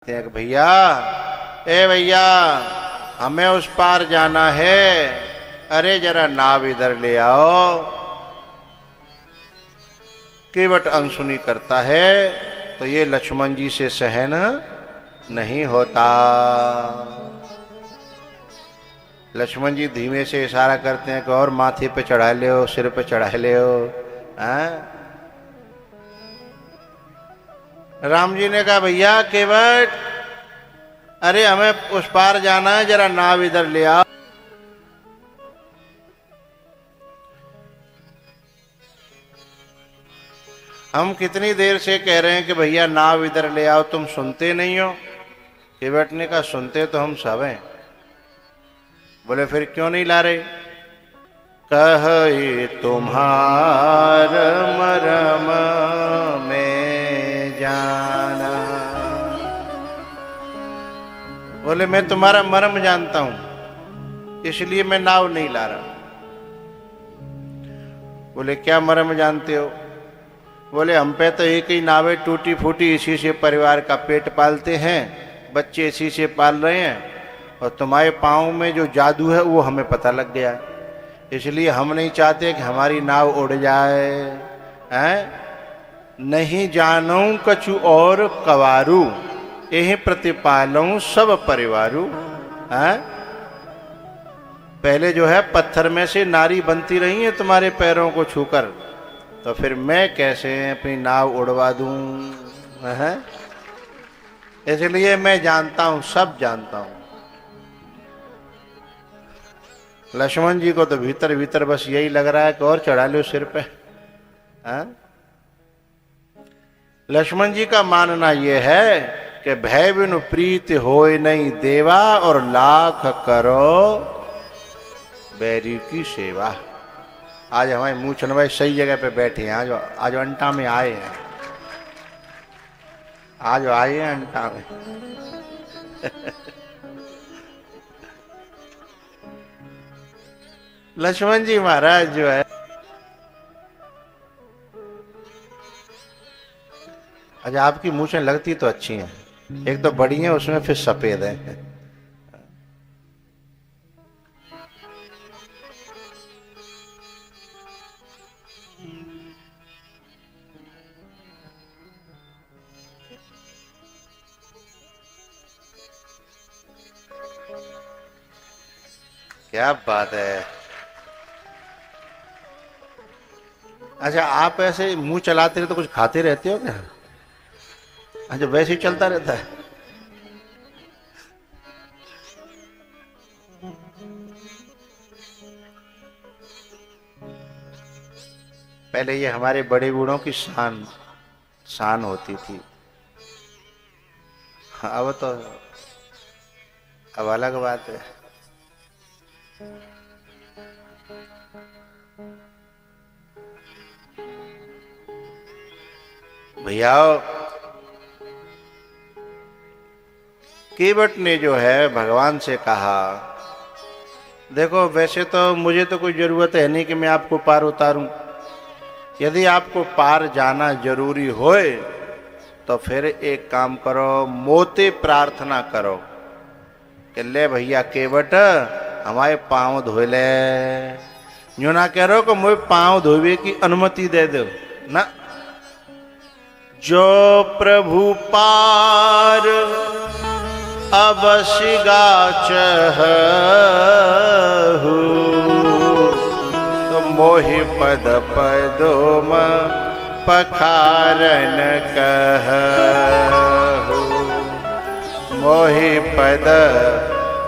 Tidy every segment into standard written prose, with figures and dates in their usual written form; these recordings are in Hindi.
कि भैया, ए भैया, हमें उस पार जाना है, अरे जरा नाव इधर ले आओ। केवट अनसुनी करता है तो ये लक्ष्मण जी से सहन नहीं होता। लक्ष्मण जी धीमे से इशारा करते हैं कि और माथे पे चढ़ा ले हो, सिर पे चढ़ा ले हो। राम जी ने कहा भैया केवट, अरे हमें उस पार जाना है, जरा नाव इधर ले आओ। हम कितनी देर से कह रहे हैं कि भैया नाव इधर ले आओ, तुम सुनते नहीं हो। केवट ने कहा सुनते तो हम सब हैं। बोले फिर क्यों नहीं ला रहे? कहे तुम्हार मरम में जाना। बोले मैं तुम्हारा मर्म जानता हूं, इसलिए मैं नाव नहीं ला रहा। बोले क्या मर्म जानते हो? बोले हम पे तो एक ही नाव है टूटी फूटी, इसी से परिवार का पेट पालते हैं, बच्चे इसी से पाल रहे हैं, और तुम्हारे पाँव में जो जादू है वो हमें पता लग गया है, इसलिए हम नहीं चाहते कि हमारी नाव उड़ जाए। हैं? नहीं जानूं कछु और कवारू, यही प्रतिपालूं सब परिवारू। हैं? पहले जो है पत्थर में से नारी बनती रही है तुम्हारे पैरों को छूकर, तो फिर मैं कैसे अपनी नाव उड़वा दूं? हैं? इसलिए मैं जानता हूं, सब जानता हूं। लक्ष्मण जी को तो भीतर भीतर बस यही लग रहा है कि और चढ़ा लो सिर पे। लक्ष्मण जी का मानना यह है कि भय बिनु प्रीत होय नहीं देवा, और लाख करो बैरी की सेवा। आज हमारे मूछन भाई सही जगह पे बैठे हैं, आज अंटा में आए हैं, आज आए हैं अंटा में। लक्ष्मण जी महाराज जो है, अच्छा आपकी मूछें लगती तो अच्छी हैं, एक तो बड़ी है उसमें फिर सफेद है। क्या बात है। अच्छा आप ऐसे मुंह चलाते रहे तो कुछ खाते रहते हो क्या? अच्छा वैसे ही चलता रहता है। पहले ये हमारे बड़े बूढ़ों की शान शान होती थी। अब तो अब अलग बात है। भैया केवट ने जो है भगवान से कहा, देखो वैसे तो मुझे तो कोई जरूरत है नहीं कि मैं आपको पार उतारूं, यदि आपको पार जाना जरूरी होए तो फिर एक काम करो, मोते प्रार्थना करो कि ले भैया केवट हमारे पांव धो ले। यूं ना कह रहो कि मुझे पांव धोवे की अनुमति दे दो ना। जो प्रभु पार अवश्य गाचहु, तो मोहि पद पदोम पखारन कहु। मोहि पद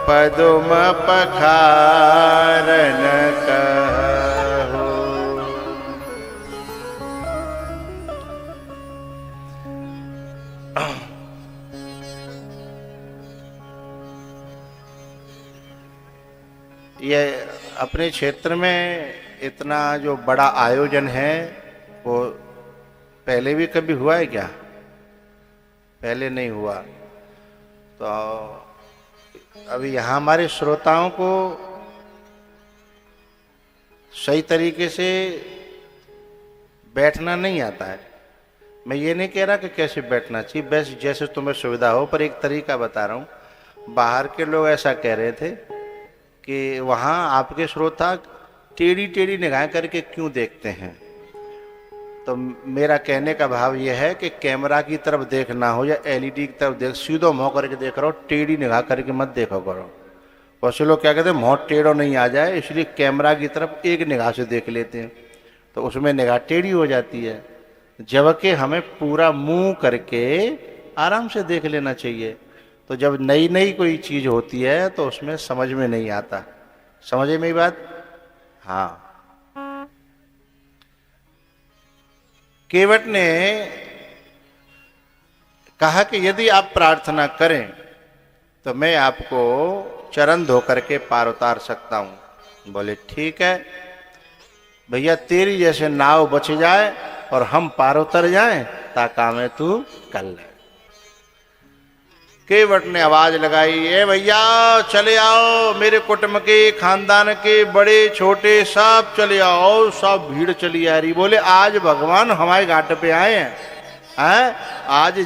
पदोम पखारन कहु। ये अपने क्षेत्र में इतना जो बड़ा आयोजन है वो पहले भी कभी हुआ है क्या? पहले नहीं हुआ। तो अभी यहाँ हमारे श्रोताओं को सही तरीके से बैठना नहीं आता है, मैं ये नहीं कह रहा कि कैसे बैठना चाहिए, बस जैसे तुम्हें सुविधा हो, पर एक तरीका बता रहा हूँ। बाहर के लोग ऐसा कह रहे थे कि वहाँ आपके श्रोता टेढ़ी टेढ़ी निगाह करके क्यों देखते हैं। तो मेरा कहने का भाव यह है कि कैमरा की तरफ देखना हो या एलईडी की तरफ देख, सीधो मुँह करके देख रहा हो, टेढ़ी निगाह करके मत देखो करो। बहुत से लोग क्या कहते हैं मुँह टेढ़ो नहीं आ जाए, इसलिए कैमरा की तरफ एक निगाह से देख लेते हैं, तो उसमें निगाह टेढ़ी हो जाती है। जबकि हमें पूरा मुंह करके आराम से देख लेना चाहिए। तो जब नई नई कोई चीज़ होती है तो उसमें समझ में नहीं आता। समझे मेरी बात? हाँ। केवट ने कहा कि यदि आप प्रार्थना करें तो मैं आपको चरण धो करके पार उतार सकता हूं। बोले ठीक है भैया, तेरी जैसे नाव बच जाए और हम पार उतर जाएं, ताका में तू कर ले। केवट ने आवाज लगाई, ए भैया चले आओ, मेरे कुटुंब के खानदान के बड़े छोटे सब चले आओ। सब भीड़ चली आ रही। बोले आज भगवान हमारे घाट पे आए हैं, आज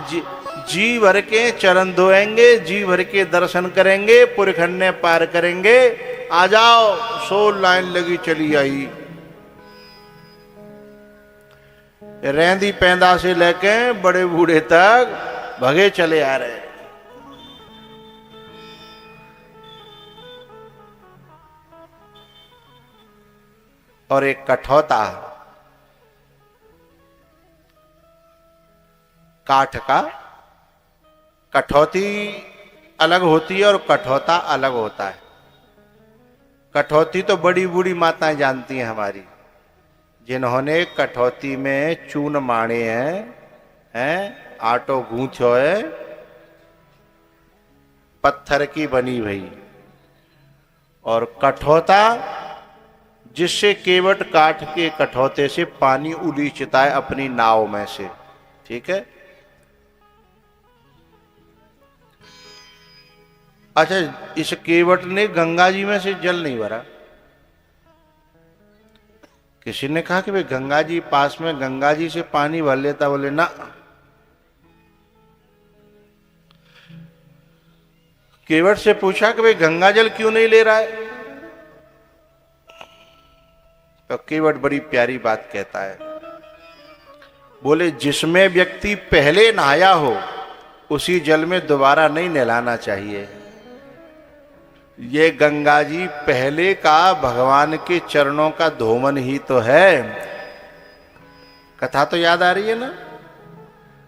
जी भर के चरण धोएंगे, जी भर के दर्शन करेंगे, पुरखन्ने पार करेंगे, आ जाओ। 100 लाइन लगी चली आई। रेंदी पैदा से लेके बड़े बूढ़े तक भगे चले आ रहे। और एक कठौता, काठ का, कठौती अलग होती है और कठौता अलग होता है। कठौती तो बड़ी बूढ़ी माताएं जानती हैं हमारी, जिन्होंने कठौती में चून माणे हैं, आटो गूंथो है, पत्थर की बनी भई। और कठौता जिससे केवट काठ के कठौते से पानी उलीचता है अपनी नाव में से। ठीक है। अच्छा, इस केवट ने गंगा जी में से जल नहीं भरा। किसी ने कहा कि भाई गंगा जी पास में, गंगा जी से पानी भर लेता। बोले ना, केवट से पूछा कि भाई गंगा जल क्यों नहीं ले रहा है। तो केवट बड़ी प्यारी बात कहता है। बोले जिसमें व्यक्ति पहले नहाया हो उसी जल में दोबारा नहीं नहलाना चाहिए। ये गंगा जी पहले का भगवान के चरणों का धोमन ही तो है। कथा तो याद आ रही है ना।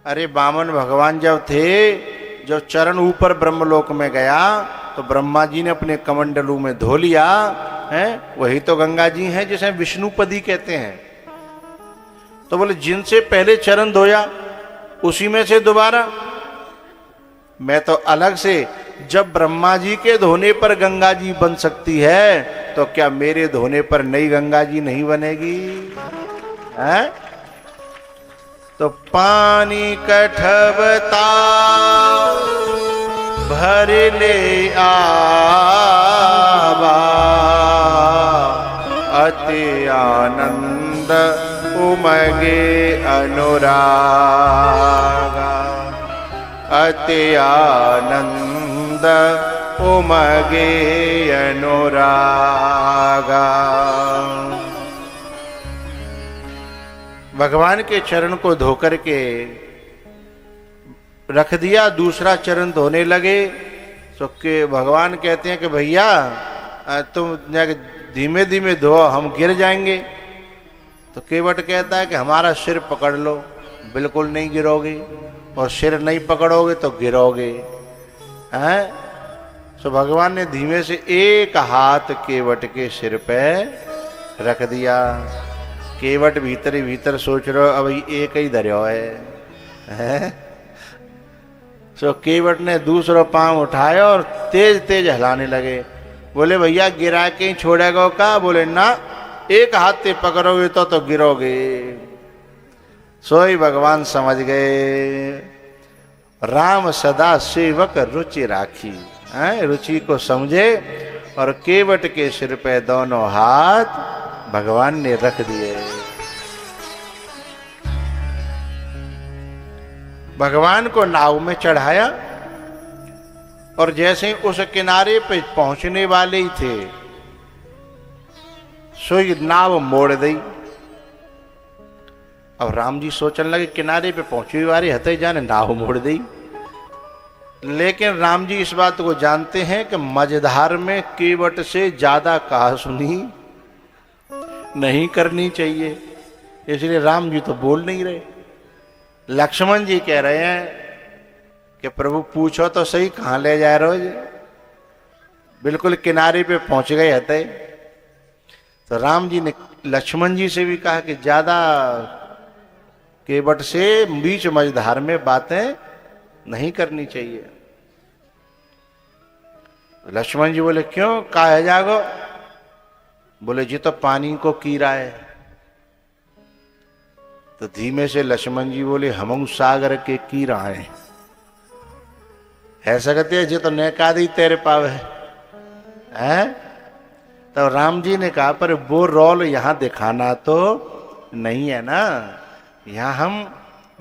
अरे वामन भगवान जब थे, जब चरण ऊपर ब्रह्मलोक में गया तो ब्रह्मा जी ने अपने कमंडलू में धो लिया है। वही तो गंगा जी हैं जिसे विष्णुपदी कहते हैं। तो बोले जिनसे पहले चरण धोया उसी में से दोबारा। मैं तो अलग से, जब ब्रह्मा जी के धोने पर गंगा जी बन सकती है तो क्या मेरे धोने पर नई गंगा जी नहीं बनेगी? है? तो पानी कठबता भर ले आवा, अति आनंद उमगे अनुरागा, अति आनंद उमगे अनुरागा। भगवान के चरण को धोकर के रख दिया, दूसरा चरण धोने लगे। तो के भगवान कहते हैं कि भैया तुम धीमे धीमे धो, हम गिर जाएंगे। तो केवट कहता है कि हमारा सिर पकड़ लो, बिल्कुल नहीं गिरोगे, और सिर नहीं पकड़ोगे तो गिरोगे। हैं? तो भगवान ने धीमे से एक हाथ केवट के सिर पे रख दिया। केवट भीतर ही भीतर सोच रहे हो अब एक ही धर्यो है। तो केवट ने दूसरा पांव उठाया और तेज तेज हिलाने लगे। बोले भैया गिरा के ही छोड़ेगा का? बोले ना, एक हाथ से पकड़ोगे तो गिरोगे। सोई भगवान समझ गए, राम सदा सेवक रुचि राखी। रुचि को समझे और केवट के सिर पे दोनों हाथ भगवान ने रख दिए। भगवान को नाव में चढ़ाया और जैसे ही उस किनारे पे पहुंचने वाले ही थे, सोई नाव मोड़ दी। अब राम जी सोचने लगे किनारे पे पहुंचे वाले हते जाने नाव मोड़ दी। लेकिन राम जी इस बात को जानते हैं कि मझधार में केवट से ज्यादा कहा सुनी नहीं करनी चाहिए, इसलिए राम जी तो बोल नहीं रहे। लक्ष्मण जी कह रहे हैं कि प्रभु पूछो तो सही कहां ले जा रहे हो, बिल्कुल किनारे पे पहुंच गए हते। तो राम जी ने लक्ष्मण जी से भी कहा कि ज्यादा केवट से बीच मझधार में बातें नहीं करनी चाहिए। लक्ष्मण जी बोले क्यों, काहे जागो? बोले जी तो पानी को कीरा है। तो धीमे से लक्ष्मण जी बोले हम सागर के कीरा हैं, ऐसा कहते हैं जी तो नेका दी तेरे पावे है। तो राम जी ने कहा पर वो रोल यहां दिखाना तो नहीं है ना, यहां हम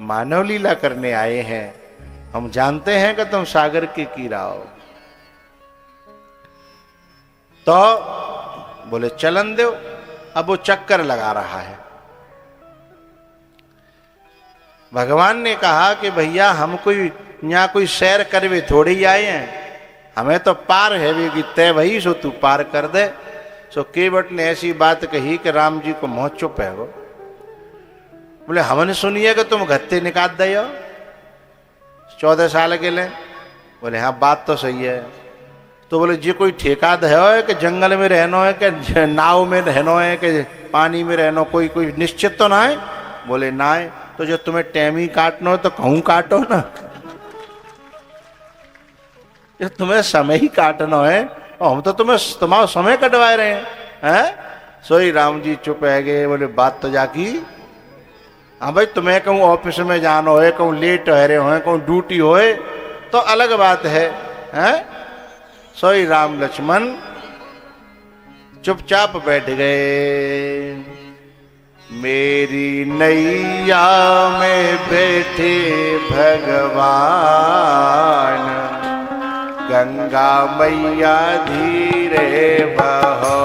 मानव लीला करने आए हैं, हम जानते हैं कि तुम सागर के कीड़ा हो। तो बोले चलन दो। अब वो चक्कर लगा रहा है। भगवान ने कहा कि भैया हम कोई यहाँ कोई सैर करवे थोड़े ही आए हैं, हमें तो पार है वे कि तय वही सो तू पार कर दे। सो केवट ने ऐसी बात कही कि राम जी को मुंह चुप है। वो बोले हमने सुनिए कि तुम गत्ते निकाल दे हो 14 साल के लिए। बोले हाँ बात तो सही है। तो बोले जी कोई ठेका है कि जंगल में रहना है कि नाव में रहना है कि पानी में रहना, कोई कोई निश्चित तो ना है? बोले ना है। तो जो तुम्हें टेमी काटना हो तो कहूं काटो ना, जो तुम्हें समय ही काटना है और हम तो तुम्हारा समय कटवा रहे हैं। सोई राम जी चुप है गए। बोले बात तो जाकी, हाँ भाई तुम्हें कहूँ ऑफिस में जाना हो, कहूँ लेट रहे हो, कहूँ ड्यूटी हो तो अलग बात है। सोई राम लक्ष्मण चुपचाप बैठ गए। मेरी नैया में बैठे भगवान, गंगा मैया धीरे बहो।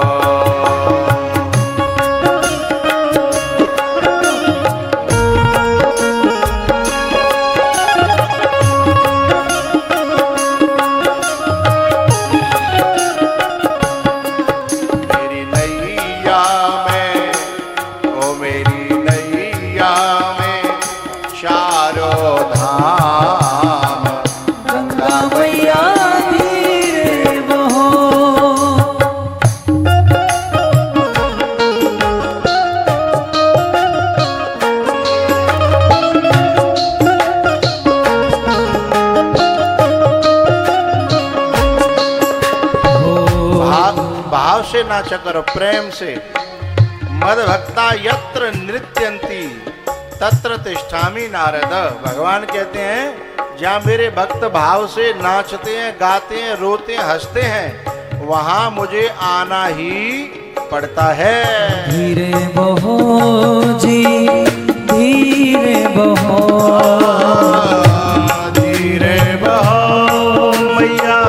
से नाचा करो प्रेम से। मद भक्ता यत्र नृत्यंती तत्र तिष्ठामि नारद। भगवान कहते हैं जहाँ मेरे भक्त भाव से नाचते हैं, गाते हैं, रोते हैं, हंसते हैं, वहां मुझे आना ही पड़ता है। धीरे बहो जी धीरे बहो, धीरे बहो मैया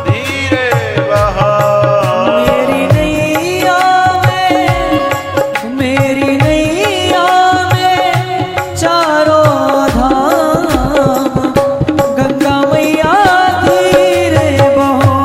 धीरे बहो। मेरी नैया में चारों धाम, गंगा मैया धीरे बहो।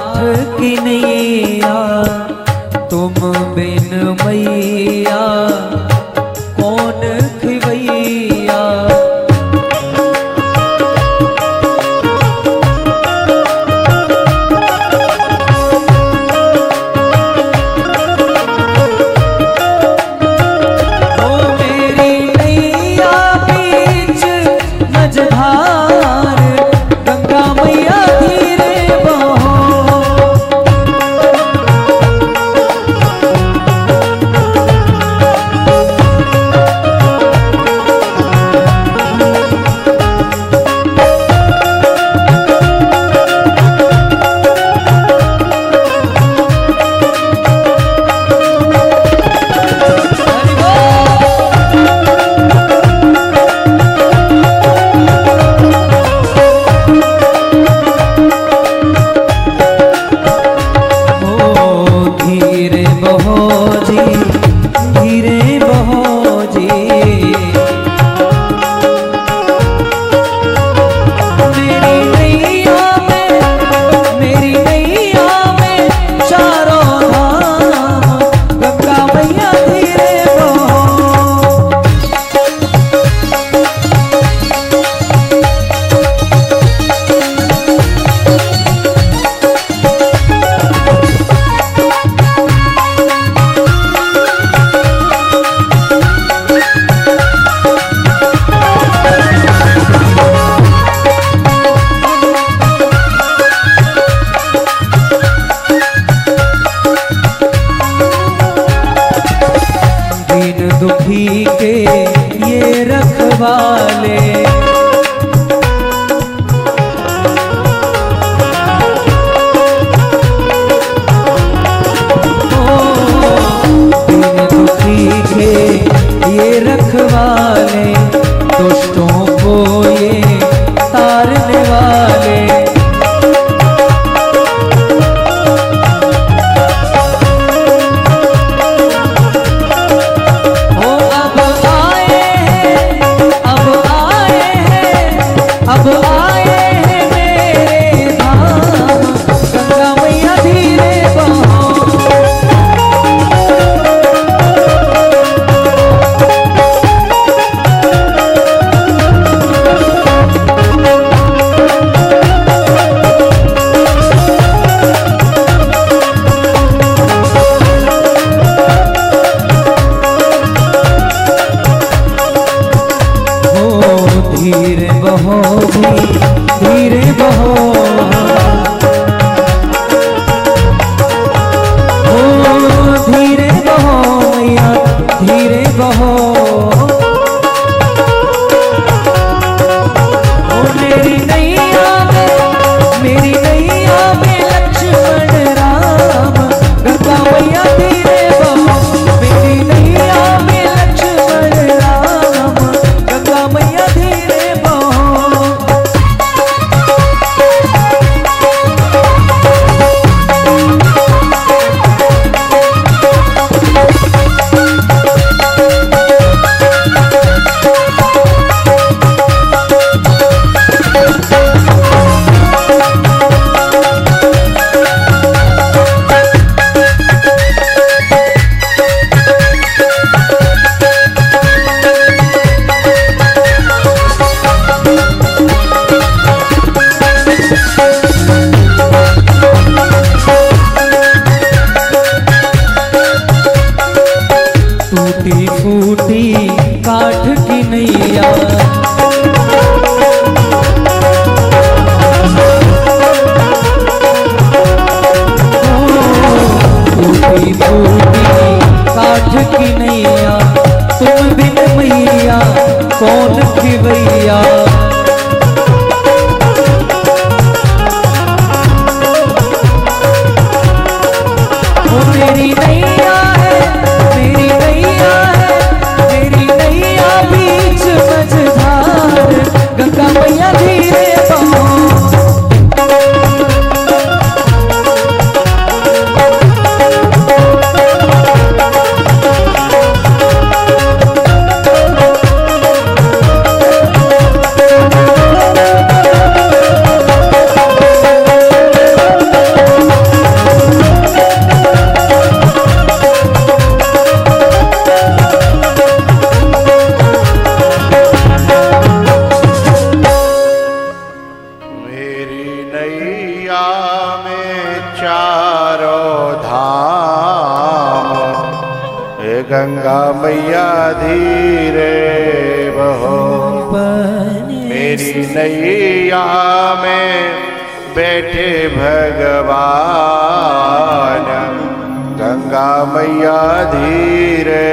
हाथ की नैया तुम बिन मैया कौन खिवैया। ओ मेरी नैया बीच मझधार गंगा मैया धीरे बहो। हरि बोल। ओ धीरे बहो जी, धीरे बहो जी। मेरी नैया में, मेरी नैया में चारों धाम गंगा मैया धीरे बहो। दीन दुखी के ये रखवाले, ओ दीन दुखी के ये रखवाले, दुष्टों को ये तारने वाले। ओ अब आए हैं, अब आए हैं, अब आए हैं मेरे धाम गंगा मैया धीरे बहो। ओ धीरे बहो भी, धीरे बहो। ओ धीरे बहो मैया धीरे बहो। ओ मेरी नैया में, मेरी नैया में लक्ष्मण राम गंगा मैया धीरे बहो। मेरी नैया में लक्ष्मण राम गंगा मैया धीरे बहो। मैया धीरे बहो, मेरी नैया में बैठे भगवान, गंगा मैया धीरे